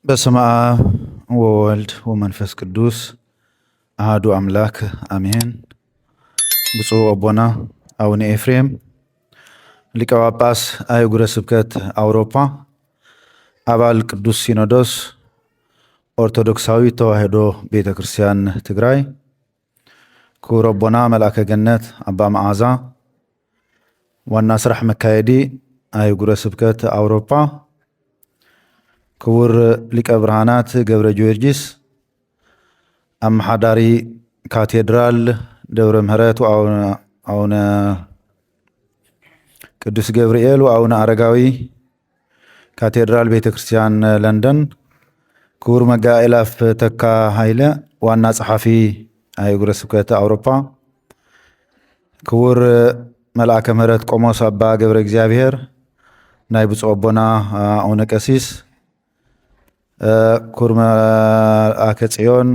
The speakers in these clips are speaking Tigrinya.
በስመ አብ ወወልድ ወመንፈስ ቅዱስ አሐዱ አምላክ አሜን። ብፁዕ አቦና አቡነ ኤፍሬም ሊቀ ጳጳስ አህጉረ ስብከት አውሮፓ፣ አባል ቅዱስ ሲኖዶስ ኦርቶዶክሳዊት ተዋሕዶ ቤተ ክርስቲያን ትግራይ፣ ክቡር አቦና መልአከ ገነት አባ መዓዛ ዋና ስራሕ መካየዲ አህጉረ ስብከት አውሮፓ፣ ክቡር ሊቀ ብርሃናት ገብረ ጊዮርጊስ አመሓዳሪ ካቴድራል ደብረ ምሕረት አቡነ ቅዱስ ገብርኤል ወአቡነ አረጋዊ ካቴድራል ቤተ ክርስቲያን ለንደን፣ ክቡር መጋቤ አእላፍ ተካ ኃይለ ዋና ጸሐፊ አህጉረ ስብከት አውሮፓ፣ ክቡር መልአከ ምሕረት ቆሞስ አባ ገብረ እግዚአብሔር ናይ ብፁዕ አቦና አቡነ ቀሲስ፣ ክቡር መልአከ ጽዮን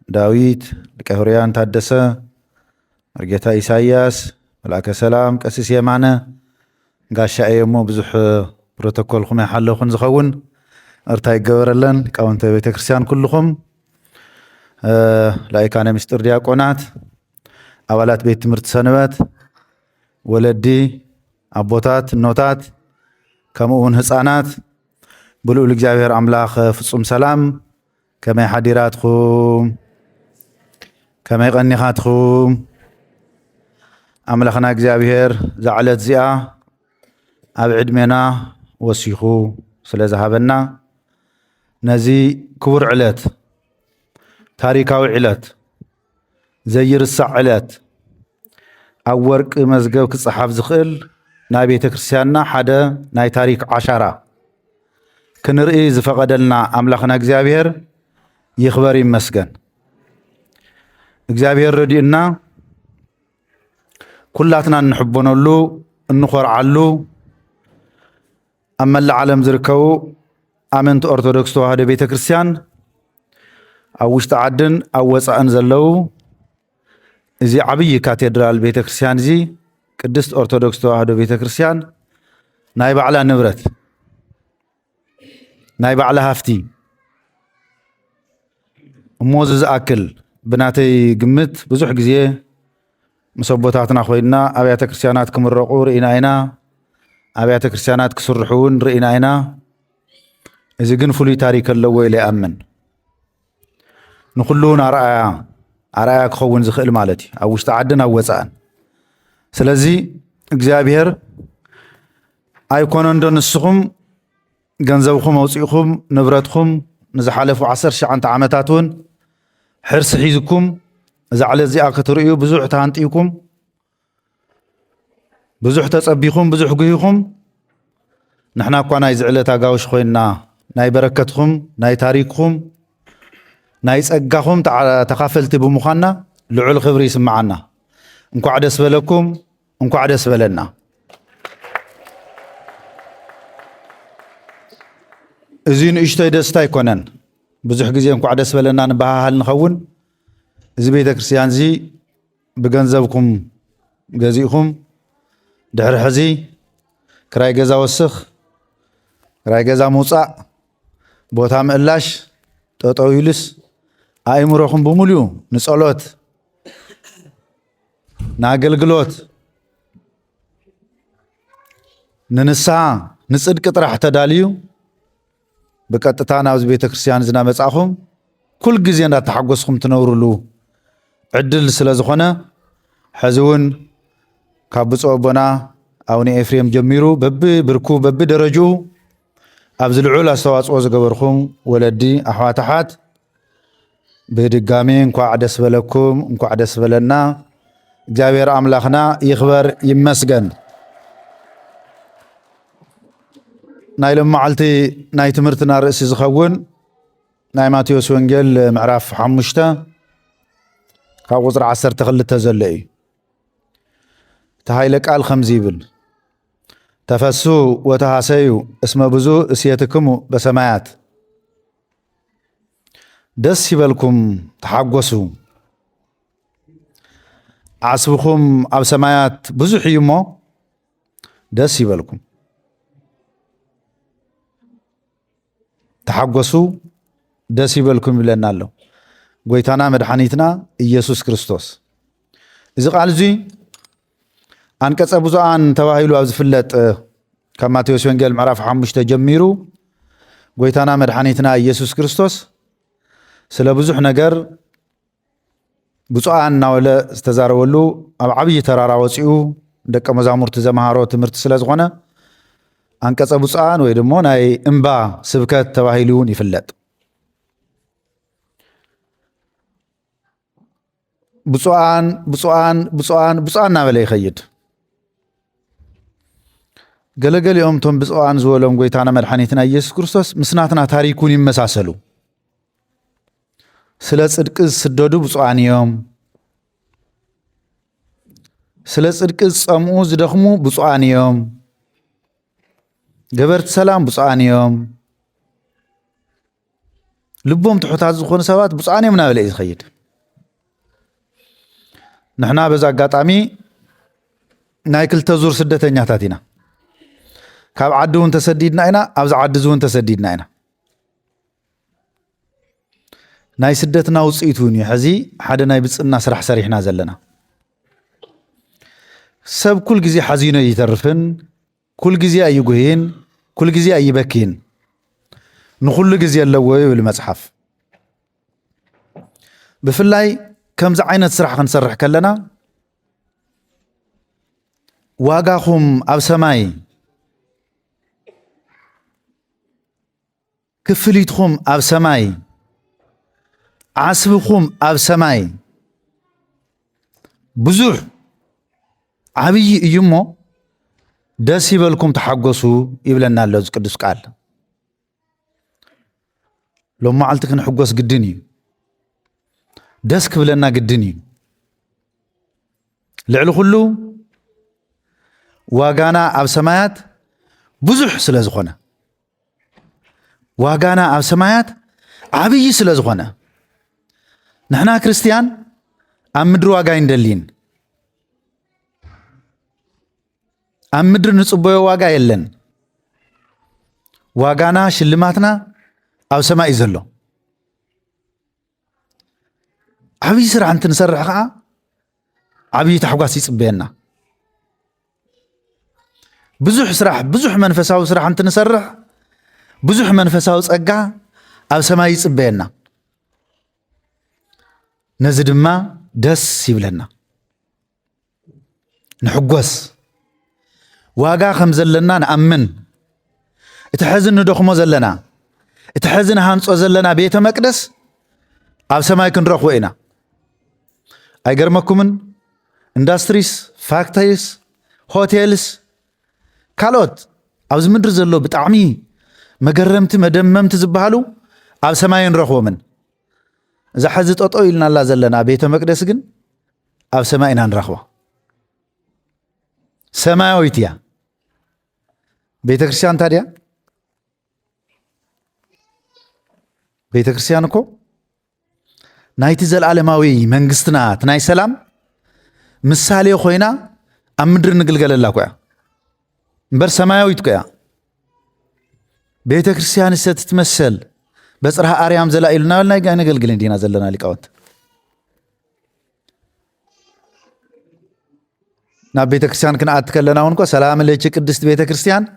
ዳዊት ሊቀ ሕሩያን ታደሰ፣ መርጌታ ኢሳያስ፣ መልአከ ሰላም ቀሲስ የማነ ጋሻኤ እሞ ብዙሕ ፕሮቶኮልኩም ይሓለኹን ዝኸውን እርታ ይገበረለን። ሊቃውንተ ቤተ ክርስቲያን ኩልኹም፣ ላይካነ ምስጢር ዲያቆናት፣ አባላት ቤት ትምህርቲ ሰንበት፣ ወለዲ አቦታት እኖታት፣ ከምኡ እውን ህፃናት ብልዑል እግዚአብሔር አምላኽ ፍጹም ሰላም ከመይ ሓዲራትኩም ከመይ ቀኒኻትኩም። አምላኽና እግዚአብሔር ዛዕለት እዚኣ ኣብ ዕድሜና ወሲኹ ስለ ዝሃበና ነዚ ክቡር ዕለት ታሪካዊ ዕለት ዘይርሳዕ ዕለት ኣብ ወርቂ መዝገብ ክፅሓፍ ዝኽእል ናይ ቤተ ክርስቲያንና ሓደ ናይ ታሪክ ዓሻራ ክንርኢ ዝፈቐደልና አምላኽና እግዚአብሔር ይኽበር ይመስገን። እግዚአብሔር ረዲእና ኩላትና እንሕቦነሉ እንኾርዓሉ ኣብ መላእ ዓለም ዝርከቡ ኣመንቲ ኦርቶዶክስ ተዋህዶ ቤተ ክርስቲያን ኣብ ውሽጢ ዓድን ኣብ ወፃእን ዘለው እዚ ዓብይ ካቴድራል ቤተ ክርስቲያን እዚ ቅድስት ኦርቶዶክስ ተዋህዶ ቤተ ክርስቲያን ናይ ባዕላ ንብረት ናይ ባዕላ ሃፍቲ እሞ ዝኣክል ብናተይ ግምት ብዙሕ ግዜ ምስ ኣቦታትና ኮይና ኣብያተ ክርስቲያናት ክምረቑ ርኢና ኢና፣ ኣብያተ ክርስቲያናት ክስርሑ እውን ርኢና ኢና። እዚ ግን ፍሉይ ታሪክ ኣለዎ ኢለ ይኣምን። ንኩሉን ኣርኣያ ክኸውን ዝኽእል ማለት እዩ ኣብ ውሽጢ ዓድን ኣብ ወፃእን። ስለዚ እግዚአብሔር ኣይኮነ ዶ ንስኹም ገንዘብኩም ኣውፂእኩም ንብረትኩም ንዝሓለፉ 19 ዓመታት እውን ሕርሲ ሒዝኩም እዛ ዕለት እዚኣ ክትርእዩ ብዙሕ ተሃንጢኩም፣ ብዙሕ ተፀቢኹም፣ ብዙሕ ጉሂኹም። ንሕና እኳ ናይ ዝዕለት ኣጋውሽ ኮይንና ናይ በረከትኩም ናይ ታሪክኩም ናይ ፀጋኹም ተኻፈልቲ ብምዃንና ልዑል ክብሪ ይስምዓና። እንኳዕ ደስ በለኩም፣ እንኳዕ ደስ በለና። እዚ ንእሽተይ ደስታ ኣይኮነን። ብዙሕ ግዜ እንኳዕ ደስ በለና ንባሃሃል ንኸውን። እዚ ቤተ ክርስቲያን እዚ ብገንዘብኩም ገዚእኩም ድሕሪ ሕዚ ክራይ ገዛ ወስኽ፣ ክራይ ገዛ ምውፃእ፣ ቦታ ምእላሽ፣ ጠጠው ኢሉስ ኣእምሮኹም ብምሉኡ ንጸሎት ንኣገልግሎት ንንስሓ ንጽድቂ ጥራሕ ተዳልዩ ብቀጥታ ናብዚ ቤተ ክርስቲያን ዝናመጻኹም ኩል ግዜ እንዳተሓጎስኩም ትነብሩሉ ዕድል ስለ ዝኾነ ሕዚ እውን ካብ ብፁዕ አቦና አቡነ ኤፍሬም ጀሚሩ በቢ ብርኩ በቢ ደረጅኡ ኣብዚ ልዑል ኣስተዋፅኦ ዝገበርኩም ወለዲ ኣሕዋታሓት ብድጋሚ እንኳዕ ደስ በለኩም፣ እንኳዕ ደስ በለና። እግዚአብሔር አምላኽና ይኽበር ይመስገን። ናይ ሎመዓልቲ ናይ ትምህርትና ርእሲ ዝኸውን ናይ ማቴዎስ ወንጌል ምዕራፍ 5 ካብ ቁፅሪ 12 ዘሎ እዩ። ተሃይለ ቃል ከምዚ ይብል፣ ተፈሱ ወተሃሰዩ እስመ ብዙ እስየትክሙ በሰማያት። ደስ ይበልኩም ተሓጎሱ፣ ዓስብኩም ኣብ ሰማያት ብዙሕ እዩ እሞ ደስ ይበልኩም። تحقسوا دسي بالكم لنا له قويتانا مدحانيتنا إيسوس كريستوس إذا قال زي أنكس أبو زعان تواهيلو أبز فلت كما تيوسون قال معرف حمش تجميرو قويتانا مدحانيتنا إيسوس كريستوس سلبزوح نجر بصعان ناولا استزارولو أب عبي ترارا وصيو دك مزامور تزمهارو تمرت سلازغونا أنكس أبو زعان ويدمون أي إنبا سبكات تواهيلون يفلت بصعان ناولا يخيد قال يوم توم بصعان زولهم قويتانا مدحانيتنا إيسوس كريستوس مسناتنا تاريكون يمساسلو سلا صدق سددو بصعان يوم سلا صدق صمو زدخمو بصعان يوم جبرت سلام بصعان يوم لبهم تحتاج زخون سوات بصعان يوم نابل يخيد نحنا بزا قاطامي نايكل تزور سدتنيا تاتينا كاب عدون تسديدنا اينا ابز عدزون تسديدنا اينا ناي سدتنا وصيتوني حزي حدا ناي بصنا سرح سريحنا زلنا سب كل جزي حزينه يترفن كل جزي ايغوين كل جزي ايبكين نخل جزي اللوي بالمصحف بفلاي كم ز عينت سرح كنسرح كلنا واغاخم اب سماي كفليتكم اب سماي عصبكم اب سماي بزح عبي يمو دسي بالكم تحقسوا يبلنا الله قدس قال لو ما علتك نحقس قدني دسك بلنا قدني لعلو كله واغانا اب سمايات بزح سلازخونه واغانا اب سمايات عبي سلازخونه نحنا كريستيان أمدر واقع يندلين أمدر نصبوي واقع يلن واقعنا شلماتنا أو سماء يزلو عبي سرع أنت نسرع عبي تحقاس يصبينا بزح سرح بزح منفساو سرح أنت نسرع بزح منفساو صقع أو سماء يصبينا نزد ما دس يبلنا نحقوس واقع خمزلنا نأمن اتحزن ندخمو زلنا اتحزن هانصو زلنا بيت مقدس اب سماي كنرخو اينا ايغرمكمن اندستريس فاكتوريز هوتيلز كالوت ابز مدر زلو بطعمي مغرمت مدممت زبحالو اب سماي نرخو من إذا حزت أطويلنا الله زلنا بيت مقدس جن أو سماءنا نرخوه سماويتيا بيت كريستيان تاريا بيت كريستيانكو نايت زل عالماوي منغستنا تناي سلام مثالي خوينا أمدر نقلقل الله كويا بر سماويت كويا بيت كريستيان ستتمثل بس راه اريام زلائلنا ولا يقا نقلقلين دينا زلنا لقاوت نا بيت كريستيان كنا اتكلنا ونكو سلام ليك قدست بيت كريستيان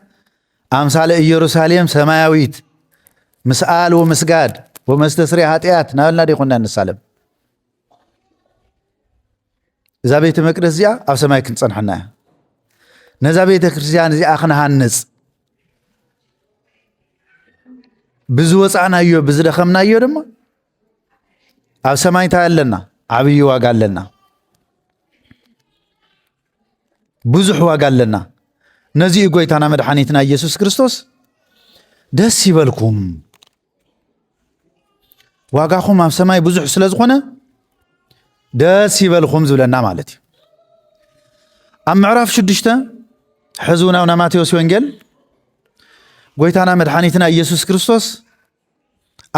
امثال يروساليم سماويت مسال ومسجاد ومستسري هاتيات نالنا دي كنا نسالم اذا بيت مقدس يا او سماي كنصنحنا نذا بيت كريستيان زي اخنا هانص بزوصانا يو بزدخمنا يو دم اب سماي تايلنا عبي واغالنا بزح واغالنا نزي غويتانا مدحانيتنا ኢየሱስ ክርስቶስ ደስ ይበልኩም ዋጋኹም ኣብ ሰማይ ብዙሕ ስለ ዝኾነ ደስ ይበልኩም ዝብለና ማለት እዩ ኣብ ምዕራፍ 6 ሕዙናውና ማቴዎስ ወንጌል ጎይታና መድኃኒትና ኢየሱስ ክርስቶስ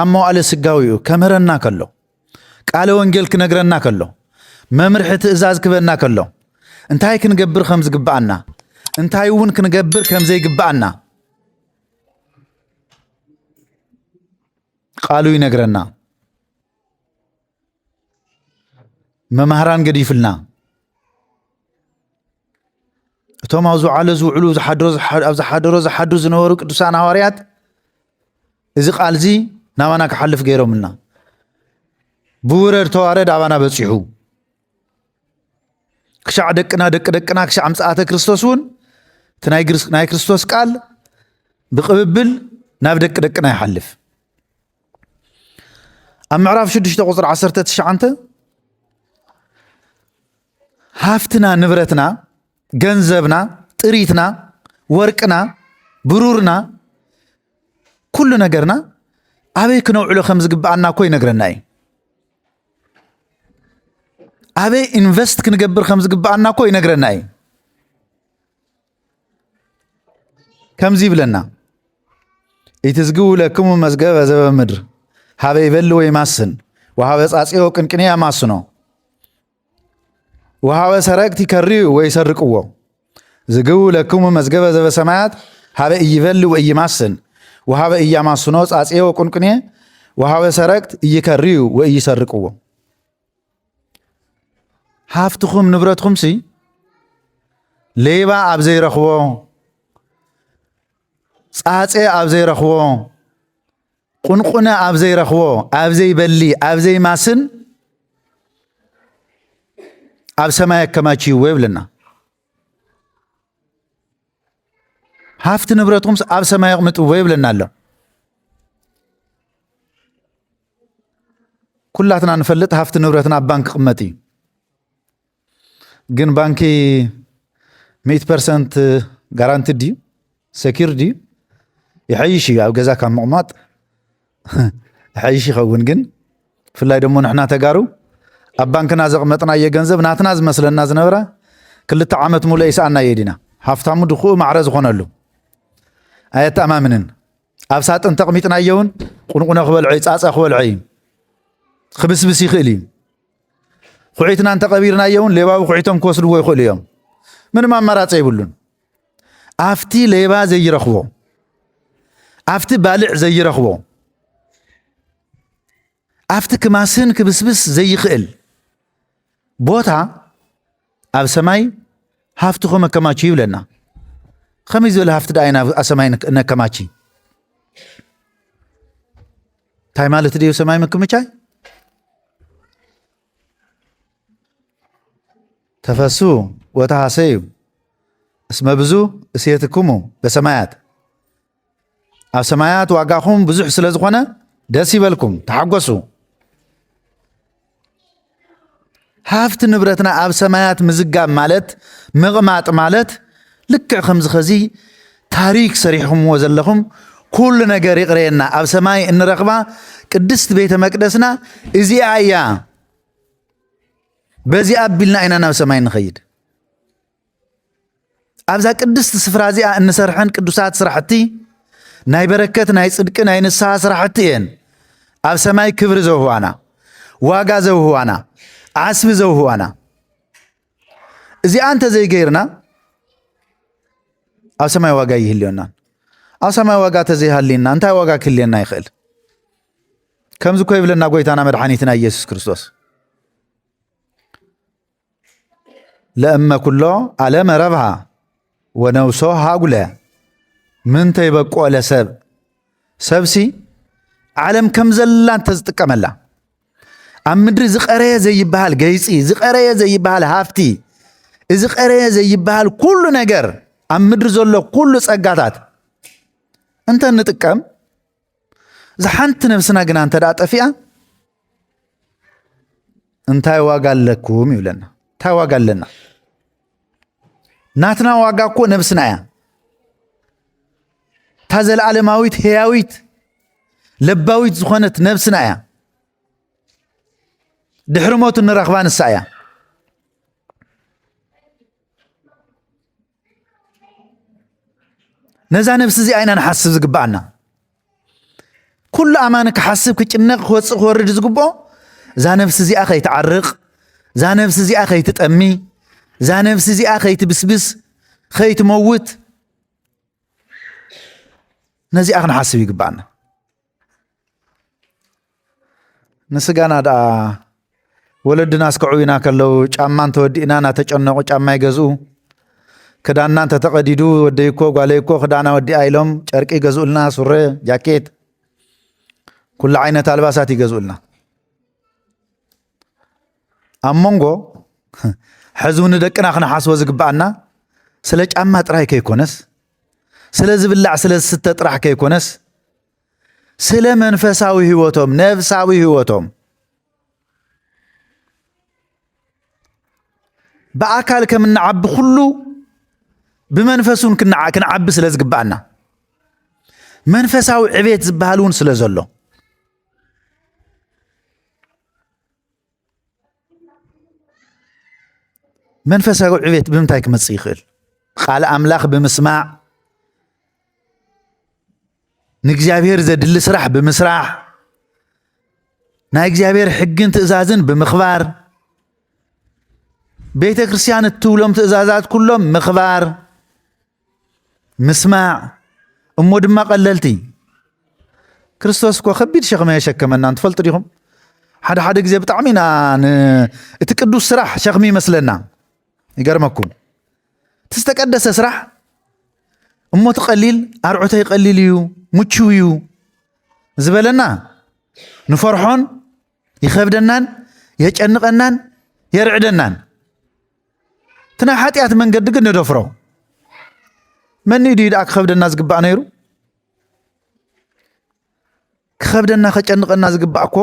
ኣብ መዋዕለ ስጋዊኡ ከመረና ከሎ ቃለ ወንጌል ክነግረና ከሎ መምርሒ ትእዛዝ ክበና ከሎ እንታይ ክንገብር ከም ዝግባአና እንታይ እውን ክንገብር ከም ዘይግባአና ቃሉ ይነግረና መምህራን ገዲፍልና እቶም አብዙ ዓለ ዝውዕሉ ዝሓድሮ ዝነበሩ ቅዱሳን ሐዋርያት እዚ ቃል እዚ ናባና ክሓልፍ ገይሮምልና ብውረድ ተዋረድ አባና በፂሑ ክሻዕ ደቅና ክሻዕ ምጽአተ ክርስቶስ እውን ናይ ክርስቶስ ቃል ብቅብብል ናብ ደቅና ይሓልፍ ኣብ ምዕራፍ 6 ቁፅሪ 19 ሃፍትና ንብረትና ገንዘብና ጥሪትና ወርቅና ብሩርና ኩሉ ነገርና አበይ ክነውዕሎ ከም ዝግባአና እኮ ይነግረና እዩ አበይ ኢንቨስት ክንገብር ከም ዝግባአና እኮ ይነግረና እዩ ከምዚ ይብለና ኢትዝግቡ ለክሙ መዝገበ ዘበ ምድር ሃበ ይበል ወይ ማስን ወሃበ ጻጽዮ ቅንቅንያ ማስኖ ወሃበ ሰረቅቲ ከሪዩ ወይ ሰርቅዎ ዝግቡ ለክሙ መዝገበ ዘበ ሰማያት ሃበ ይበል ወይ ማስን ወሃበ እያማስኖ ጻጽዮ ቅንቅንያ ወሃበ ሰረቅት ይከሪዩ ወይ ይሰርቅዎ ሃፍትኩም ንብረትኩም ሲ ሌባ ኣብ ዘይረኽቦ ጻጼ ኣብ ዘይረኽቦ ቁንቁነ ኣብ ዘይረኽቦ ኣብ ዘይበሊ ኣብ ዘይማስን ኣብ ሰማይ ከማችይዎ ይብለና ሃፍቲ ንብረትኩም ኣብ ሰማይ ቅምጥዎ ይብለና ኣሎ ኩላትና ንፈልጥ ሃፍቲ ንብረትና ኣብ ባንክ ቅመጥ እዩ ግን ባንኪ 100% ጋራንትድ ድዩ ሰኪርድ ድዩ ይሐይሽ እዩ ኣብ ገዛ ካብ ምቕማጥ ይሐይሽ ይኸውን ግን ብፍላይ ደሞ ንሕና ተጋሩ ኣብ ባንክና ዘቕመጥናዮ ገንዘብ ናትና ዝመስለና ዝነበረ 2 ዓመት ሙሉእ ይስኣና የዲና ሃፍታሙ ድኹኡ ማዕረ ዝኾነሉ ኣየተኣማምንን ኣብ ሳጥን ተቕሚጥናዮ እውን ቁንቁነ ክበልዖ ጻጸ ክበልዖ እዩ ክብስብስ ይኽእል እዩ ኩዒትና እንተቐቢርናዮ እውን ሌባዊ ኩዒቶም ክወስድዎ ይኽእሉ እዮም ምንም ኣማራፂ ይብሉን ኣፍቲ ሌባ ዘይረኽቦ ኣፍቲ ባልዕ ዘይረኽቦ ኣፍቲ ክማስን ክብስብስ ዘይኽእል ቦታ ኣብ ሰማይ ሃፍትኹም ኣከማች ይብለና ከመይ ዝበለ ሃፍቲ ዳኣይና ኣብ ሰማይ ነከማች እንታይ ማለት ድዩ ሰማይ ምክምቻይ ተፈሱ ወተሃሰዩ እስመ ብዙ እሴትክሙ በሰማያት ኣብ ሰማያት ዋጋኹም ብዙሕ ስለ ዝኾነ ደስ ይበልኩም ተሓጎሱ ሃፍቲ ንብረትና ኣብ ሰማያት ምዝጋብ ማለት ምቕማጥ ማለት ልክዕ ከምዚ ኸዚ ታሪክ ሰሪሕኩምዎ ዘለኹም ኩሉ ነገር ይቕረየና ኣብ ሰማይ እንረኽባ ቅድስት ቤተ መቅደስና እዚኣ እያ በዚኣ ኣቢልና ኢና ናብ ሰማይ ንኸይድ ኣብዛ ቅድስቲ ስፍራ እዚኣ እንሰርሐን ቅዱሳት ስራሕቲ ናይ በረከት ናይ ጽድቂ ናይ ንስሓ ስራሕቲ እየን ኣብ ሰማይ ክብሪ ዘውህዋና ዋጋ ዘውህዋና ዓስቢ ዘውህዋና እዚኣ እንተ ዘይገይርና ኣብ ሰማይ ዋጋ ይህልዮና ኣብ ሰማይ ዋጋ ተዘይሃሊና እንታይ ዋጋ ክህልየና ይኽእል ከምዚ ኮ ይብለና ጎይታና መድኃኒትና ኢየሱስ ክርስቶስ ለእመ ኩሎ ዓለመ ረብሃ ወነውሶ ሃጉለ ምንተ ይበቆ ለሰብ ሰብሲ ዓለም ከም ዘላ እንተዝጥቀመላ ኣብ ምድሪ ዝቐረየ ዘይበሃል ገይፂ ዝቐረየ ዘይበሃል ሃፍቲ ዝቐረየ ዘይበሃል ኩሉ ነገር ኣብ ምድሪ ዘሎ ኩሉ ጸጋታት እንተ ንጥቀም ዝሓንቲ ነፍስና ግና እንተ ዳ ጠፊኣ እንታይ ዋጋ ኣለኩም ይብለና እንታይ ዋጋ ኣለና ናትና ዋጋ እኮ ነፍስና እያ እታ ዘለዓለማዊት ህያዊት ለባዊት ዝኾነት ነፍስና እያ ድሕሪ ሞት እንረኽባ ንሳ እያ ነዛ ነፍሲ እዚኣ ኢና ንሓስብ ዝግባአና ኩሉ ኣማኒ ክሓስብ ክጭነቕ ክወፅእ ክወርድ ዝግብኦ እዛ ነፍሲ እዚኣ ከይትዓርቕ እዛ ነፍሲ እዚኣ ከይትጠሚ እዛ ነፍሲ እዚኣ ከይትብስብስ ከይትመውት ነዚኣ ክንሓስብ ይግባአና ንስጋና ዳ ወለድና አስከዑይና ከለው ጫማን ተወዲእና ናተጨነቁ ጫማ ይገዝኡ ክዳናን ተተቀዲዱ ወደይኮ ጓለይኮ ክዳና ወዲ አይሎም ጨርቂ ይገዝኡልና ሱረ ጃኬት ኩሉ ዓይነት አልባሳት ይገዝኡልና አሞንጎ ሕዝውን ደቅና ክነሓስቦ ዝግባአና ስለ ጫማ ጥራይ ከይኮነስ ስለ ዝብላዕ ስለ ዝስተ ጥራሕ ከይኮነስ ስለ መንፈሳዊ ህይወቶም ነፍሳዊ ህይወቶም በአካል ከምንዓቢ ሁሉ ብመንፈሱን ክንዓቢ ስለ ዝግባአና መንፈሳዊ ዕቤት ዝበሃሉን ስለ ዘሎ መንፈሳዊ ዕቤት ብምንታይ ክመጽእ ይኽእል ቃል አምላኽ ብምስማዕ ንእግዚአብሔር ዘድሊ ስራሕ ብምስራሕ ናይ እግዚአብሔር ሕግን ትእዛዝን ብምኽባር ቤተ ክርስቲያን እትብሎም ትእዛዛት ኩሎም ምኽባር ምስማዕ እሞ ድማ ቀለልቲ ክርስቶስ እኮ ከቢድ ሸኽመ የሸከመና እንትፈልጡ ዲኹም ሓደ ግዜ ብጣዕሚ ኢና እቲ ቅዱስ ስራሕ ሸኽሚ ይመስለና ይገርመኩም ትስተቀደሰ ስራሕ እሞ ትቀሊል አርዑተ ይቀሊል እዩ ሙቹው እዩ ዝበለና ንፈርሖን ይኸብደናን የጨንቀናን የርዕደናን ትና ኃጢአት መንገድ ግን ነደፍሮ መን ይዲድ ክኸብደና ዝግባእ ነይሩ ክኸብደና ከጨንቀና ዝግባእ እኮ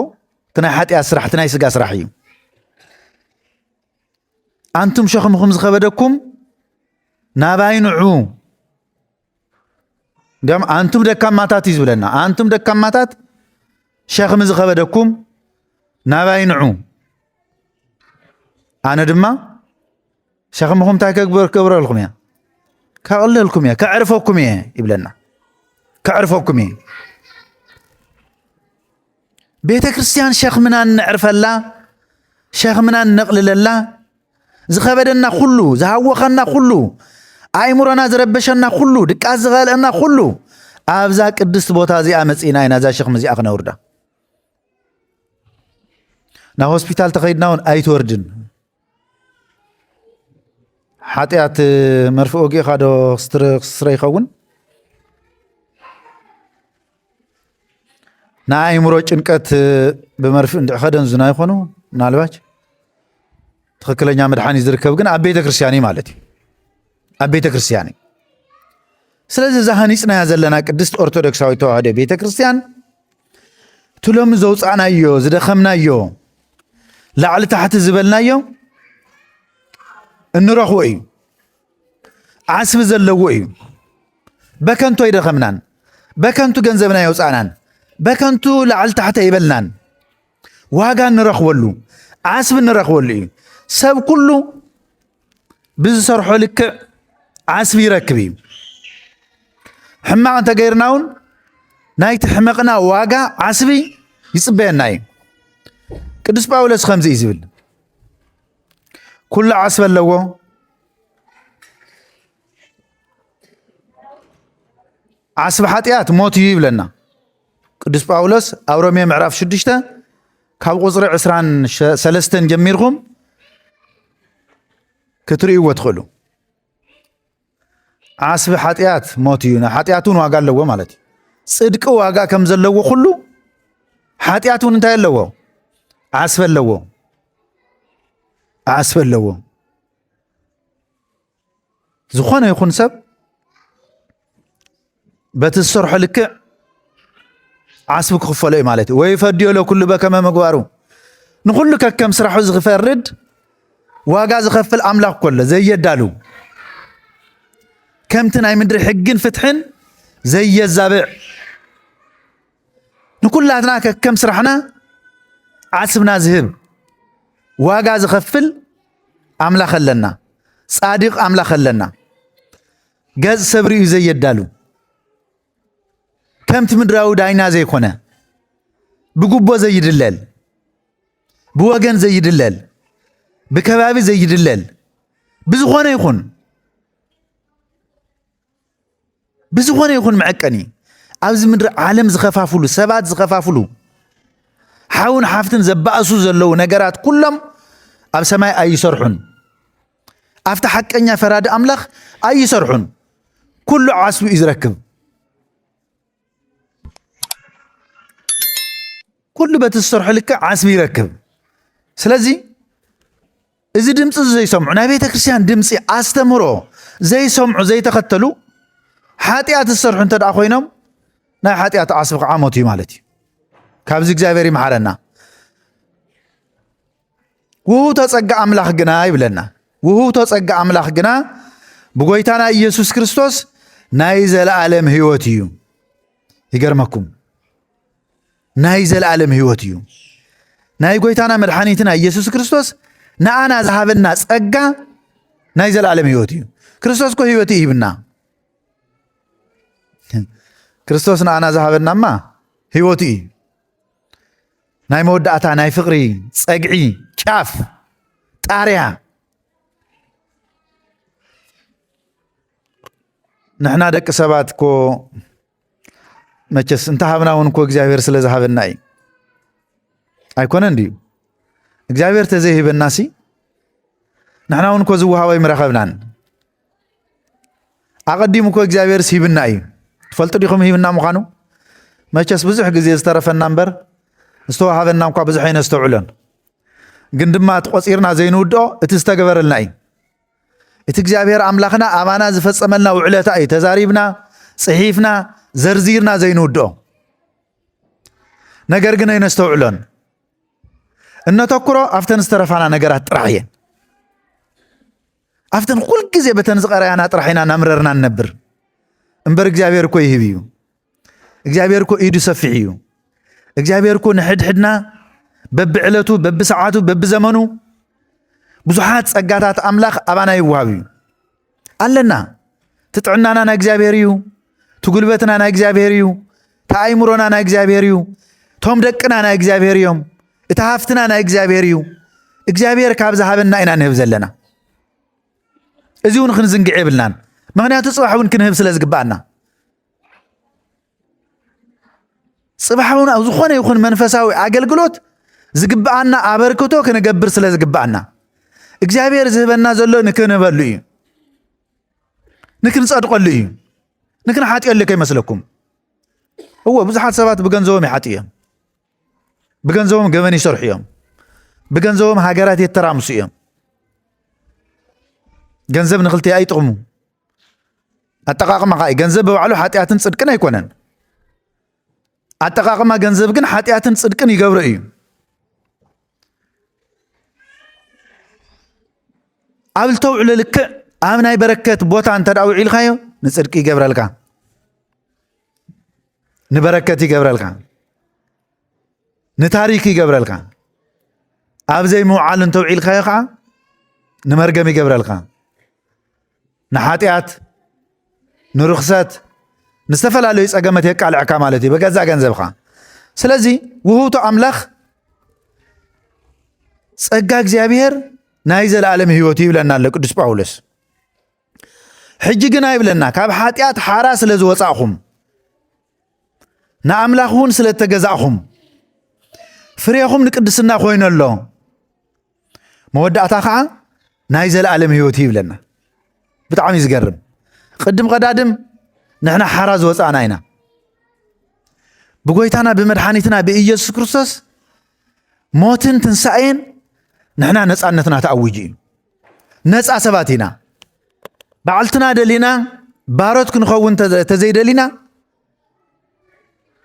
ትናይ ኃጢአት ስራሕ ትናይ ስጋ ስራሕ እዩ አንቱም ሸኽምኩም ዝኸበደኩም ናባይ ንዑ ደም አንቱም ደካማታት ይዝብለና አንቱም ደካማታት ሸኽም ዝኸበደኩም ናባይ ንዑ አነ ድማ ሸኽምኩም ታይ ከግበረልኩም እያ ካቀለልኩም እያ ካዕርፈኩም እያ ይብለና ካዕርፈኩም እያ ቤተ ክርስቲያን ሸኽምና ንዕርፈላ ሸኽምና ነቅልለላ ዝኸበደና ኩሉ ዝሃወኸና ኩሉ አይሙረና ዝረበሸና ኩሉ ድቃስ ዝኸልአና ኩሉ ኣብዛ ቅድስት ቦታ እዚኣ መጺና ኢና ዛ ሸኽም እዚኣ ክነውርዳ ናብ ሆስፒታል ተኸይድና እውን ኣይትወርድን ኃጢአት መርፍኦ ጌኻ ዶ ክስረ ይኸውን ንኣይምሮ ጭንቀት ብመርፍእ እንድዕኸደን ዝና ይኾኑ ምናልባች ትክክለኛ መድሓኒት ዝርከብ ግን ኣብ ቤተ ክርስቲያን ማለት እዩ ኣብ ቤተ ክርስቲያን ስለዚ እዛ ሃኒፅናያ ዘለና ቅድስት ኦርቶዶክሳዊ ተዋህዶ ቤተ ክርስቲያን ትሎም ዘውፃናዮ ዝደኸምናዮ ላዕሊ ታሕቲ ዝበልናዮ እንረኽቦ እዩ ዓስቢ ዘለዎ እዩ በከንቱ ኣይደኸምናን በከንቱ ገንዘብና የውፃናን በከንቱ ላዕሊ ታሕቲ ይበልናን ዋጋ እንረኽበሉ ዓስቢ እንረኽበሉ እዩ ሰብ ኩሉ ብዝሰርሖ ልክዕ ዓስቢ ይረክብ እዩ ሕማቕ እንተገይርና እውን ናይቲ ሕመቕና ዋጋ ዓስቢ ይፅበየና እዩ ቅዱስ ጳውሎስ ከምዚ እዩ ዝብል ኩሉ ዓስቢ ኣለዎ ዓስቢ ኃጢአት ሞት እዩ ይብለና ቅዱስ ጳውሎስ ኣብ ሮሜ ምዕራፍ 6 ካብ ቁፅሪ 23 ጀሚርኩም ክትርእይዎ ትኽእሉ ዓስቢ ኃጢአት ሞት እዩ ኃጢአቱን ዋጋ ኣለዎ ማለት እዩ ጽድቂ ዋጋ ከም ዘለዎ ኩሉ ኃጢአቱን እንታይ ኣለዎ ዓስቢ ኣለዎ ዓስቢ ኣለዎ ዝኾነ ይኹን ሰብ በቲ ዝሰርሖ ልክዕ ዓስቢ ክኽፈሎ እዩ ማለት እዩ ወይፈድዮ ለኩሉ በከመ ምግባሩ ንኩሉ ከከም ስራሑ ዝፈርድ ዋጋ ዝኸፍል ኣምላኽ ኮሎ ዘየዳሉ ከምቲ ናይ ምድሪ ሕግን ፍትሕን ዘየዛብዕ ንኩላትና ከከም ስራሕና ዓስብና ዝህብ ዋጋ ዝኸፍል ኣምላኽ ኣለና ጻድቕ ኣምላኽ ኣለና ገጽ ሰብሪ እዩ ዘየዳሉ ከምቲ ምድራዊ ዳይና ዘይኮነ ብጉቦ ዘይድለል ብወገን ዘይድለል ብከባቢ ዘይድለል ብዝኾነ ይኹን መዐቀኒ ኣብዚ ምድሪ ዓለም ዝኸፋፍሉ ሰባት ዝኸፋፍሉ حاون حافتن زبأسو زلو نجارات كلهم أب سماء أي سرحن أفتح حق أني فراد أملاخ أي سرحن كل عصب يزركب كل بيت السرح لك عصب يركب سلازي إذا دمس زي سمعنا بيت كريستيان دمسي أستمروا زي سمع زي تختلوا حاتيات السرح انت أخوينهم نا حاتيات عصب عاموتي مالتي كابزك زافيري محارنا وهو تصقع أملاخ جنا يبلنا وهو تصقع أملاخ جنا بقويتانا يسوع كريستوس نايزل العالم هيوتيو يقرمكم نايزل العالم هيوتيو ناي قويتانا مدحانيتنا يسوع كريستوس نانا ذهبنا تصقع نايزل العالم هيوتيو كريستوس كو هيوتي يبنا كريستوس نانا ذهبنا ما هيوتي ناي مودعتا ناي فقري تصقعي شاف طاريا نحنا دك سبات كو مچس انت هبنا ونكو እግዚአብሔር ስለዛሃበና አይኮነ እንዲዩ እግዚአብሔር ተዘይበናሲ نحنا ونكو ዝውሃወይ ምረኸብናን አቀዲሙ ኮ እግዚአብሔር ሲብና እዩ ትፈልጡ ዲኹም ሂብና ምዃኑ መቸስ ብዙሕ ግዜ ዝተረፈና እምበር ዝተዋሃበና እንኳ ብዙሕ አይነስተውዕሎን ግን ድማ ተቆፂርና ዘይንውድኦ እቲ ዝተገበረልና እዩ እቲ እግዚአብሔር አምላኽና አማና ዝፈጸመልና ውዕለታ እዩ ተዛሪብና ጽሒፍና ዘርዚርና ዘይንውድኦ ነገር ግን አይነስተውዕሎን እነተኩሮ አፍተን ዝተረፋና ነገራት ጥራሕ እየን አፍተን ኩል ግዜ በተን ዝቀረያና ጥራሕና ናምረርና ነብር እምበር እግዚአብሔር እኮ ይህብ እዩ እግዚአብሔር እኮ ኢዱ ሰፊሕ እዩ እግዚአብሔር እኮ ንሕድሕድና በብዕለቱ በብሰዓቱ በብዘመኑ ብዙሓት ጸጋታት አምላኽ አባና ይዋሃብ እዩ አለና ትጥዕናና ና እግዚአብሔር እዩ ትጉልበትና ና እግዚአብሔር እዩ ተአይምሮና ና እግዚአብሔር እዩ ቶም ደቅና ና እግዚአብሔር እዮም እቲ ሃፍትና ና እግዚአብሔር እዩ እግዚአብሔር ካብ ዝሃበና ኢና ንህብ ዘለና እዚውን ክንዝንግዕ የብልናን ምክንያቱ ጽባሕ እውን ክንህብ ስለ ዝግባአና ጽባሕ እውን ኣብ ዝኾነ ይኹን መንፈሳዊ አገልግሎት ዝግባአና አበርክቶ ክንገብር ስለ ዝግባአና እግዚአብሔር ዝህበና ዘሎ ንክንበሉ እዩ ንክንጸድቀሉ እዩ ንክንሓጥየሉ ከይመስለኩም እወ ብዙሓት ሰባት ብገንዘቦም ይሓጥዩ እዮም ብገንዘቦም ገበን ይሰርሑ እዮም ብገንዘቦም ሃገራት የተራምሱ እዮም ገንዘብ ንኽልቲያ ይጥቕሙ አጠቃቅማ ኻይ ገንዘብ በባዕሉ ሓጢአትን ጽድቅን አይኮነን አጠቃቅማ ገንዘብ ግን ሓጢአትን ጽድቅን ይገብሮ እዩ ኣብ ልተውዕሎ ልክዕ ኣብ ናይ በረከት ቦታ እንተ ዳ ውዒልካዮ ንጽድቂ ይገብረልካ ንበረከት ይገብረልካ ንታሪክ ይገብረልካ ኣብ ዘይምውዓል እንተ ውዒልካዮ ከዓ ንመርገም ይገብረልካ ንሓጢአት ንርኽሰት ንዝተፈላለዩ ጸገመት የቃልዕካ ማለት እዩ በገዛ ገንዘብካ ስለዚ ውህብቶ አምላኽ ጸጋ እግዚአብሔር ናይ ዘለዓለም ህይወት ይብለና ኣሎ ቅዱስ ጳውሎስ ሕጂ ግን አይብለና ካብ ሓጢአት ሓራ ስለ ዝወፃእኹም ንኣምላኽ እውን ስለ ተገዛእኹም ፍሬኹም ንቅድስና ኮይኑ ኣሎ መወዳእታ ከዓ ናይ ዘለዓለም ህይወት ይብለና ብጣዕሚ ዝገርም ቅድም ቀዳድም ንሕና ሓራ ዝወፃእና ኢና ብጎይታና ብመድሓኒትና ብኢየሱስ ክርስቶስ ሞትን ትንሳኤን ንሕና ነፃነትና ተኣውጅ እዩ ነፃ ሰባት ኢና ባዕልትና ደሊና ባሮት ክንኸውን ተዘይደሊና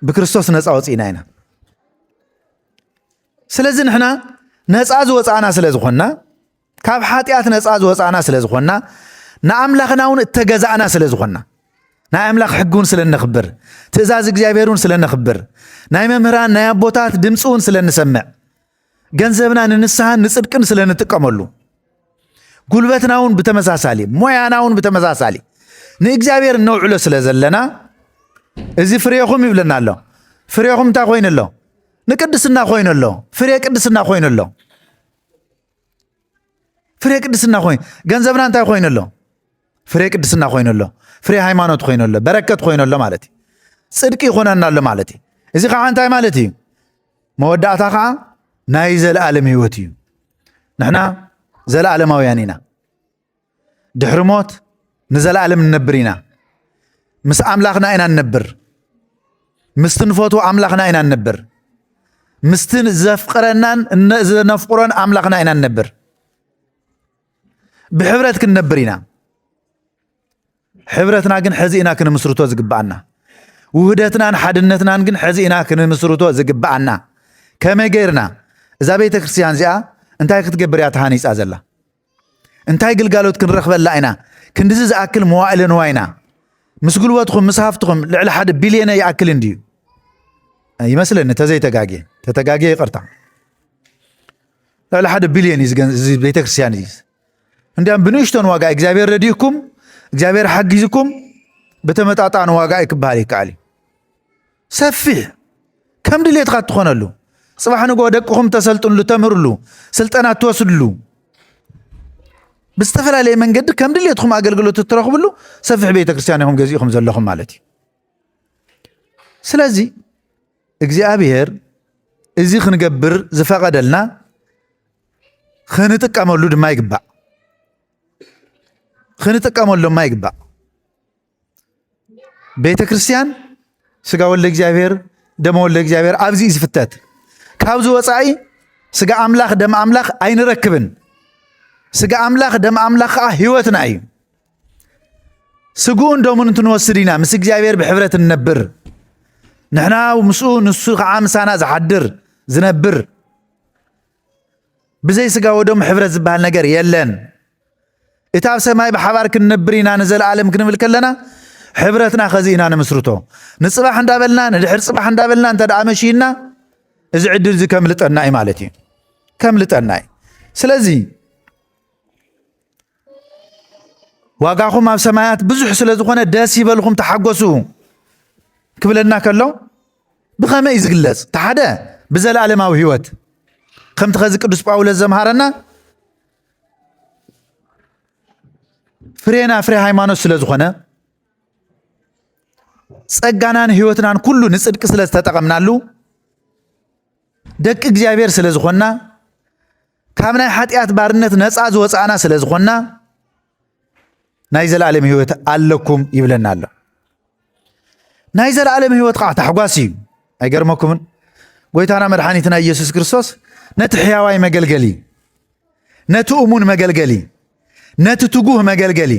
ብክርስቶስ ነፃ ወፂና ኢና ስለዚ ንሕና ነፃ ዝወፃእና ስለ ዝኾንና ካብ ሓጢአት ነፃ ዝወፃእና ስለ ዝኾንና ንኣምላኽና እውን እተገዛእና ስለ ዝኾንና ናይ ኣምላኽ ሕጉን ስለ ነኽብር ትእዛዝ እግዚአብሔርን ስለ ነኽብር ናይ መምህራን ናይ ኣቦታት ድምፂ እውን ስለ ንሰምዕ ገንዘብና ንንስሓን ንጽድቅን ስለ ንጥቀመሉ ጉልበትና እውን ብተመሳሳሊ ሞያና እውን ብተመሳሳሊ ንእግዚአብሔር ነውዕሎ ስለ ዘለና እዚ ፍሬኹም ይብለና ኣሎ ፍሬኹም እንታይ ኮይኑ ኣሎ ንቅድስና ኮይኑ ኣሎ ፍሬ ቅድስና ኮይኑ ኣሎ ፍሬ ቅድስና ኮይኑ ገንዘብና እንታይ ኮይኑ ኣሎ ፍሬ ቅድስና ኮይኑ ኣሎ ፍሬ ሃይማኖት ኮይኑ ኣሎ በረከት ኮይኑ ኣሎ ማለት እዩ ጽድቂ ይኾነና ኣሎ ማለት እዩ እዚ ከዓ እንታይ ማለት እዩ مودعتا خا ناي زلعالم هيوتي نحنا زلعالماويان إنا دحر موت نزلعالم ننبرينا مس أملاخنا إنا ننبر مستنفوتو أملاخنا إنا ننبر مستن زفقرنان نفقرن أملاخنا إنا ننبر بحبرت كننبرينا حبرتنا كن حزينا كن مسروتو زقبعنا وهدتنا حدنتنا كن حزينا كن مسروتو زقبعنا كما غيرنا اذا بيت كريستيان زيا انتي كتغبريا تهانيص ازلا انتي غلغالوت كنرخبلا اينا كندز زاكل موائل نواينا مسغلوتكم مسحفتكم لعل 1 بليون ياكل انديو يمثلن تزي تتغاغي يقرطا لعل 1 بليون يزغن بيت كريستيان يز انديام بنشتون واغا اغزابير رديكم اغزابير حقيزكم بتمطاطان واغا يكبالي كالي سفي كم دليت قد تخونلو صباح نقو دقهم تسلطن لتمرلو سلطنات توسدلو بستفل عليه من قد كم دليتكم اغلغلوت تترخبلو سفح بيت كريستيانهم غزيكم زلخم مالتي سلازي اغزابير ازي خنغبر زفقدلنا خنتقاملو دما يغبا خنتقاملو ما يغبا بيت كريستيان سغا ولد اغزابير دم ولد اغزابير ابزي يفتت كابزو وصاي سغا املاخ دم املاخ اين ركبن سغا املاخ دم املاخ هيوتنا اي سغو اندومن تنوسدينا مس اغزابير بحبرت النبر نحنا ومسو نسو عامسانا زحدر زنبر بزي سغا ودم حبرت زبال نجر يلن اتاب سماي بحبار كنبرينا نزل عالم كنمل كلنا حبرتنا خزينا نمسرتو نصباح اندابلنا ندحر صباح اندابلنا انت دعمشينا إذا عدل زي كاملت أناي مالتي كاملت أناي سلازي واقعكم ما بسمايات بزح سلازوخنا داسي بالكم تحقسوا كبلنا كلو بخما يزقلز تحدا بزل علماو هيوت خم تخزي قدوس باولس زمهارنا فرينا فري هايمانوس سلازوخنا صقانان هيوتنان كله نصدق سلاز تطقمنالو دق እግዚአብሔር ስለዝኾና ካብ ናይ ኃጢአት ባርነት ነፃ ዝወፃና ስለዝኾና ናይ ዘላለም ህይወት ኣለኩም ይብለና ኣሎ ናይ ዘላለም ህይወት ቃ ተሐጓሲ አይገርመኩምን ጎይታና መድኃኒትና ኢየሱስ ክርስቶስ ነቲ ሕያዋይ መገልገሊ ነቲ እሙን መገልገሊ ነቲ ትጉህ መገልገሊ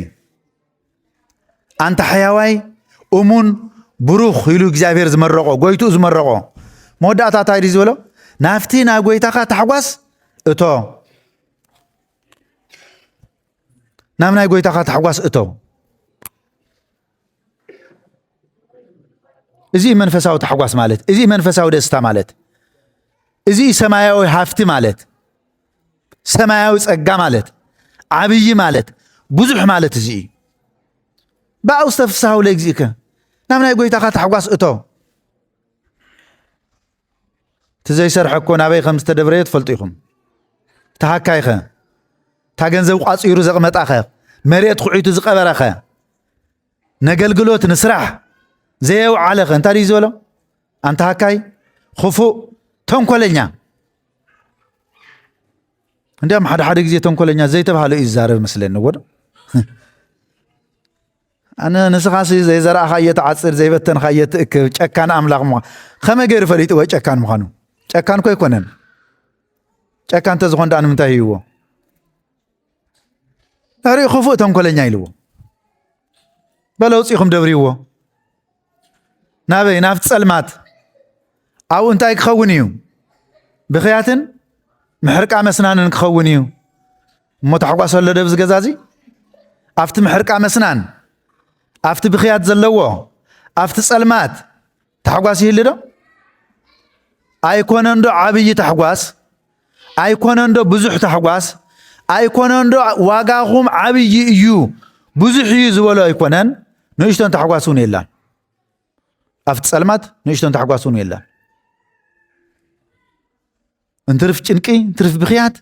አንተ ሕያዋይ እሙን ብሩኽ ኢሉ እግዚአብሔር ዝመረቆ ጎይቱ ዝመረቆ መወዳእታ ታይዲ ዝበሎ ናፍቲና ጎይታኻ ተሐጓስ እቶ ናምናይ ጎይታኻ ተሐጓስ እቶ እዚ መንፈሳዊ ተሐጓስ ማለት እዚ መንፈሳዊ ደስታ ማለት እዚ ሰማያዊ ሃፍቲ ማለት ሰማያዊ ጸጋ ማለት ዓብይ ማለት ብዙሕ ማለት እዚ ባውስተፍሳው ለግዚከ ናምናይ ጎይታኻ ተሐጓስ እቶ تزي سرحكو نابي خمس تدبريت فلطيكم تهكايخه تا ገንዘብ ቋጽይሩ ዘቅመጣኸ መሬት ኹዒቱ ዝቀበረኸ ነገልግሎት ንስራሕ ዘየው ዓለኸ እንታይ ይዘሎ አንተ ሃካይ خفو ተንኮለኛ እንዲያም ሓደ ጊዜ ተንኮለኛ ዘይተባሃለ ይዛረብ መስለኒ ወደ أنا نسخاس زي زرع خيط عصر زي بتن خيط ጨካን አምላክ ከመ ገይሩ ፈሊጥ ወይ ጨካን ምኻኑ ጨካን ኮ ይኮነን ጨካን ተዝኾን ዳን ምንታይ ይዎ አሪ خفو ተንኮለኛ ይልዎ በለውጽይኹም ደብሪዎ ናበይ ናፍት ጸልማት አው እንታይ ክኸውን እዩ ብኽያትን ምሕርቃ መስናንን ክኸውን እዩ እሞ ተሐጓሰሎ ደብ ዝገዛዚ አፍቲ ምሕርቃ መስናን አፍቲ ብኽያት ዘለዎ አፍቲ ጸልማት ተሐጓስ ይህልዶ አይኮነንዶ ዓብይ ተሐጓስ አይኮነንዶ ብዙሕ ተሐጓስ አይኮነንዶ ዋጋኹም ዓብይ እዩ ብዙሕ እዩ ዝበሎ አይኮነን ንእሽቶን ተሐጓሱን የላን አፍቲ ጸልማት ንእሽቶን ተሐጓሱን የላን እንትርፍ ጭንቂ እንትርፍ ብኽያት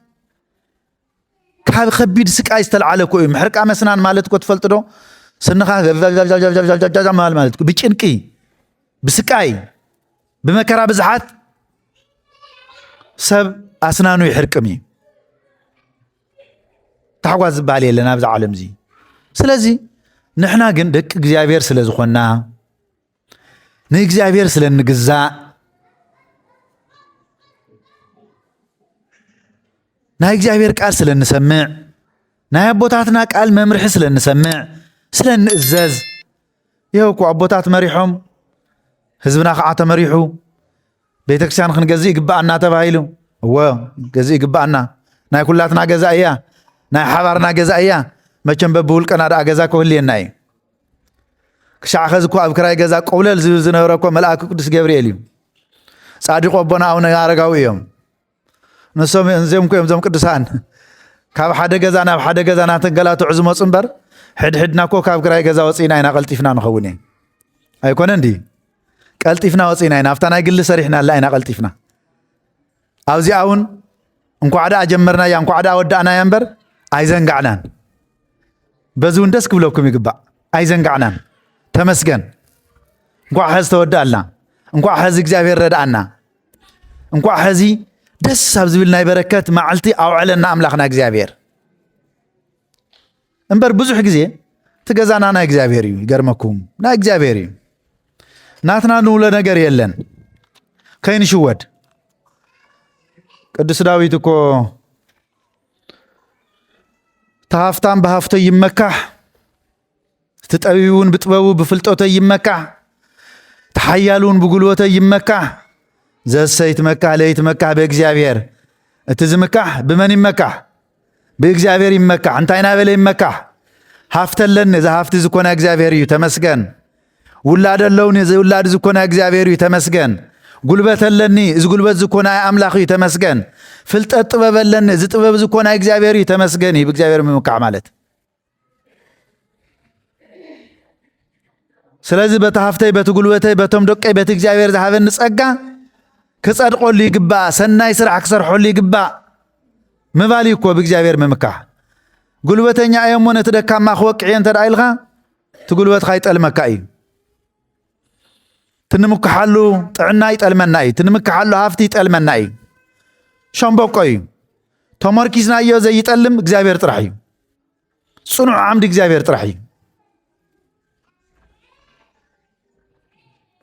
ካብ ከቢድ ስቃይ ዝተልዓለ ኮ እዩ ምሕርቃ መስናን ማለት ኮ ትፈልጥ ዶ ስንኻ ማለት ኮ ብጭንቂ ብስቃይ ብመከራ ብዝሓት سب أسنانو يحرقمي تحواز بالي لنا بز عالم زي سلازي نحنا جن دك إجزابير سلازخونا نإجزابير سلن نجزاء نا إجزابير قال سلن نسمع نا أبوتاتنا قال ممرح سلن نسمع سلن نأزز يوكو أبوتات مريحهم حزبنا خعات مريحو بيتكسيان خن جزي قبعنا تبايلو هو جزي قبعنا نا كلاتنا جزائيا نا حبارنا جزائيا ما كان بقول كنا دا جزا كهلي الناي كشع خزكو أبكراي جزا قولل زنوركو ملاك قدس جبريل صادق ربنا أو نيارجاو يوم نسوم إنزمكو يوم زم قدسان كاب حدا جزانا بحدا جزانا تنقلاتو عزمو صنبر حد كو كاب كراي جزا وصينا هنا قلتيفنا نخوني أيكون عندي قلتيفنا وصينا هنا أفتنا يقول سريحنا لا هنا قلتيفنا أوزي أون انكو عدا أجمرنا يا انكو عدا ودعنا ينبر عايزين قعنان بزون دسك بلوكم يقبع عايزين قعنان تمسكن انكو حز تودع لنا انكو حز اكزابير ردعنا انكو حزي دس سابز بالنا بركات معلتي أو علنا أملاخنا اكزابير انبر بزوح كزي تقزانا نا اكزابيريو يقرمكم نا اكزابيريو ناتنا نولا نقر يلن كاين شواد قدس داويتكو تهافتان بهافته يمكح تتقويون بطبو بفلطوته يمكح تحيالون بقلوته يمكح زي يتمكح لا يتمكح بإكزابير اتزمكح بمن يمكح بإكزابير يمكح انت عينا بلا يمكح هافتلن إذا هافت زكونا إكزابير يتمسكن ولاد اللون إذا ولاد زكونا إكزابير يتمسكن قلبت اللني إذا قلبت زكونا أملاخ يتمسكن فلت الطبب اللني إذا طبب زكونا إكزابير يتمسكن بإكزابير ممكح مالت سلازي بتهافتي بتقلوتي بتمدقي بإكزابير ذهبن نسأقا كصدق لي قبا سناي سرع أكثر حولي قبا مباليكو بإكزابير ممكح قلوتين يا يومون تدكا ما خوك عين تدعيلغا تقلوت خايت المكاي تنمك حلو طعناي تلمناي تنمك حلو هافتي تلمناي شامبوقاي تمركزنا يو زي يتلم إكزابير طرحي صنع عمد إكزابير طرحي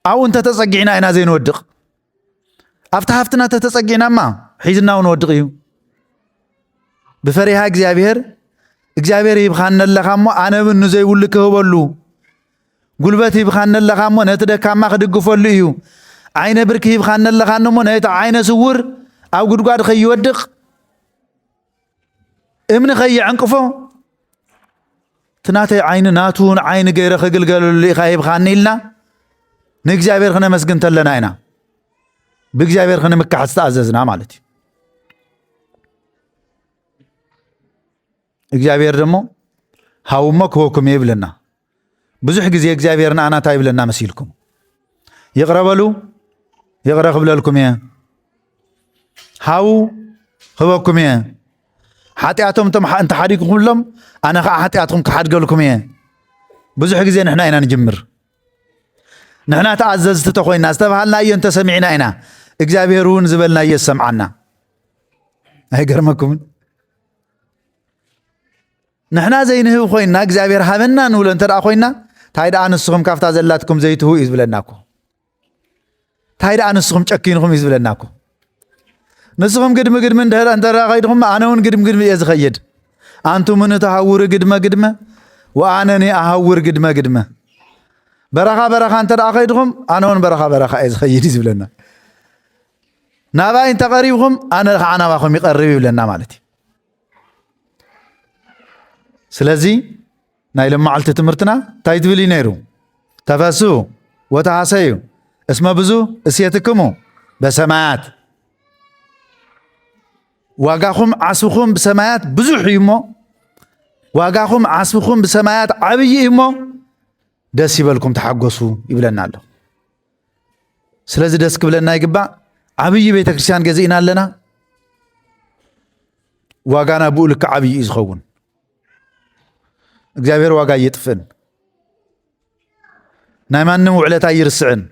أو أنت تصقعنا هنا زي نودق أفتنا تتصقعنا ما حيزنا ونودقيو بفريها إكزابير يبخان اللخامو أنا بنو زي ولك هبالو قلبت يبخان اللخامو نتدك ما خدقفو الليو عين برك يبخان اللخامو نيت عين سور أو قد خي يودق امن خي عنقفو تناتي عين ناتون عين غير خقل قالوا اللي خي يبخان لنا نإكزابير خنا مسكنت لنا هنا بإكزابير خنا مكة استعززنا مالتي إكزابير دمو هاومك هوكم يبلنا بزح جزي إكزابيرنا أنا تايب لنا مسيلكم يقربلو يقرب لكم يا هاو هوكم يا حاتياتهم تم أنت حريكم كلهم أنا حاتياتهم كحد قولكم يا بزح جزي نحنا هنا نجمر نحنا تعززت تخوينا استبحلنا أنت سمعنا هنا إكزابيرون زبلنا يسمعنا هاي قرمكم نحنا زينه خوينا إكزابير هبنا نقول أنت رأخوينا تايد عن السخم كافتا زلاتكم زيته يزبلناكو تايد عن السخم تشكينكم يزبلناكو نسخم قدم من ده أنت رأخيدهم أنا ون قدم يزخيد أنتم من تهور قدم وأنني أهور قدم برخا أنت رأخيدهم أنا ون برخا يزخيد يزبلنا نابا أنت قريبهم أنا واخم يقرب يبلنا مالتي سلازي نايلم معلت تمرتنا تايدبلي نيرو تفاسو وتعاسيو اسما بزو اسيتكمو بسماعات واقاكم عصفكم بسماعات بزو حيمو واقاكم عصفكم بسماعات عبي إمو دس يبالكم تحقصو يبلنا له سلازي دسك بلنا يقبع عبي بيت كريستيان جزينا لنا واقانا بقولك عبي إزخون إكزابير واقع يطفن نايمان نمو علتا يرسعن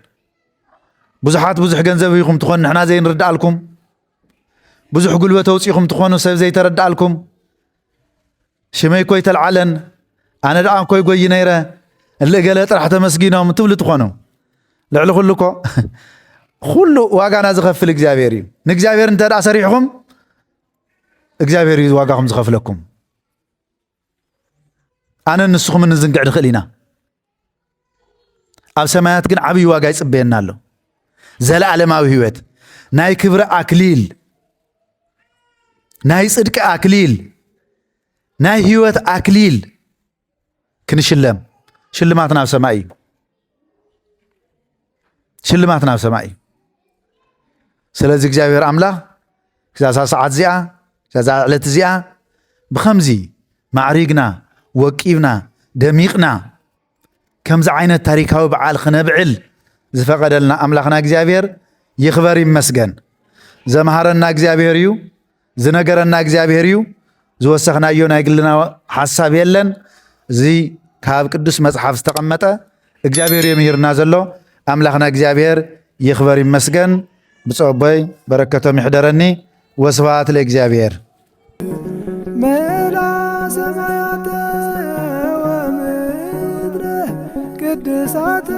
بزحات بزح جنزب يقوم تخون نحنا زي نرد لكم ብዙሕ ጉልበት ኣውፂኹም ትኾኑ ሰብ ዘይተረዳእልኩም ሽመይ ኮይ ተልዓለን ኣነ ደኣ ኮይ ጎይ ነይረ እልገለ ጥራሕ ተመስጊኖም ትብሉ ትኾኑ ልዕሊ ኩሉ እኮ ኩሉ ዋጋና ዝኸፍል እግዚኣብሔር እዩ ንእግዚኣብሔር እንተ ደኣ ሰሪሕኹም እግዚአብሔር እዩ ዋጋኹም ዝኸፍለኩም ኣነ ንስኹም ንዝንግዕ ንኽእል ኢና ኣብ ሰማያት ግን ዓብይ ዋጋ ይጽበየና ኣሎ ዘለዓለማዊ ህይወት ናይ ክብሪ ኣክሊል ናይ ጽድቂ ኣክሊል ናይ ህይወት ኣክሊል ክንሽለም ሽልማትና ኣብ ሰማይ እዩ ሽልማትና ኣብ ሰማይ እዩ ስለዚ እግዚአብሔር ኣምላኽ ክሳብ ሰዓት እዚኣ كذا على تزيا بخمزي معريقنا وكيفنا دميقنا كم زعينا التاريخ وبعال خنبعل زفقد لنا أملاخنا إغزابير يخبر مسجن زمهرنا إغزابيريو زنقرنا إغزابيريو زوسخنا يونا يقلنا حساب يلن زي كاب قدس مصحف استقمته إغزابير يمهرنا زلو أملاخنا إغزابير يخبر مسجن بصوبي بركته محضرني وسبات لإغزابير ملا سمايات ومدره قدسات